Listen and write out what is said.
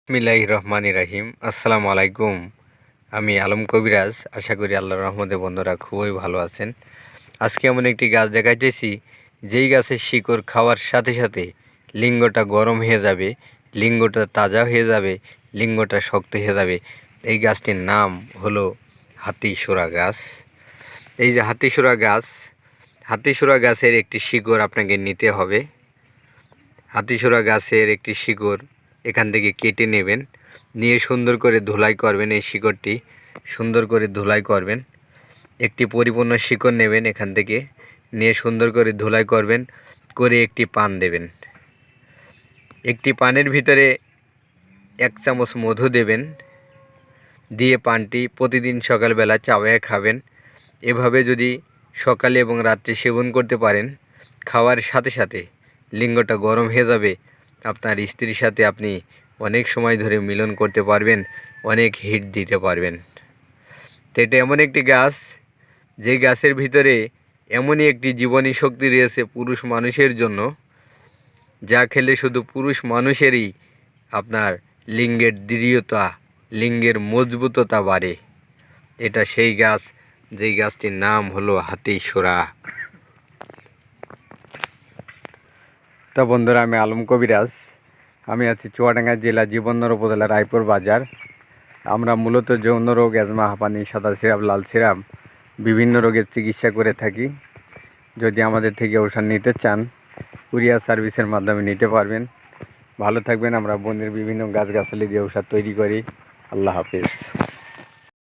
বিসমিল্লাহির রহমানির রহিম। আসসালামু আলাইকুম। আমি আলম কবিরাজ। আশা করি আল্লাহর রহমতে বন্ধুরা খুবই ভালো আছেন। আজকে এমন একটি গাছ দেখাইতেছি, যেই গাছের শিকড় খাওয়ার সাথে সাথে লিঙ্গটা গরম হয়ে যাবে, লিঙ্গটা তাজা হয়ে যাবে, লিঙ্গটা শক্ত হয়ে যাবে। এই গাছটির নাম হলো হাতিসুরা গাছ। এই যে হাতিসুরা গাছের একটি শিকড় আপনাকে নিতে হবে। হাতিসুরা গাছের একটি শিকড় এখান থেকে কেটে নেবেন, নিয়ে সুন্দর করে ধুলাই করবেন। এই শিকড়টি সুন্দর করে ধুলাই করবেন। একটি পরিপূর্ণ শিকড় নেবেন, এখান থেকে নিয়ে সুন্দর করে ধুলাই করবেন, করে একটি পান দেবেন। একটি পানের ভিতরে 1 চামচ মধু দেবেন, দিয়ে পানটি প্রতিদিন সকালবেলা চাবায়ে খাবেন। এভাবে যদি সকালে এবং রাত্রে সেবন করতে পারেন, খাওয়ার সাথে সাথে লিঙ্গটা গরম হয়ে যাবে। আপনার স্ত্রীর সাথে আপনি অনেক সময় ধরে মিলন করতে পারবেন, অনেক হিট দিতে পারবেন। তো এটা এমন একটি গাছ, যে গাছের ভিতরে এমনই একটি জীবনী শক্তি রয়েছে পুরুষ মানুষের জন্য, যা খেলে শুধু পুরুষ মানুষেরই আপনার লিঙ্গের দৃঢ়তা, লিঙ্গের মজবুততা বাড়ে। এটা সেই গাছ, যেই গাছটির নাম হলো হাতিসুরা। তো বন্ধুরা, আমি আলম কবিরাজ। আমি আছি চুয়াডাঙ্গা জেলা জীবননগর উপজেলা রায়পুর বাজার। আমরা মূলত যৌন রোগ, অ্যাজমা, হাঁপানি, সাদা সিরাপ, লাল সিরাপ বিভিন্ন রোগের চিকিৎসা করে থাকি। যদি আমাদের থেকে ঔষধ নিতে চান, কুরিয়ার সার্ভিসের মাধ্যমে নিতে পারবেন। ভালো থাকবেন। আমরা বনের বিভিন্ন গাছগাছালি দিয়ে ঔষধ তৈরি করি। আল্লাহ হাফিজ।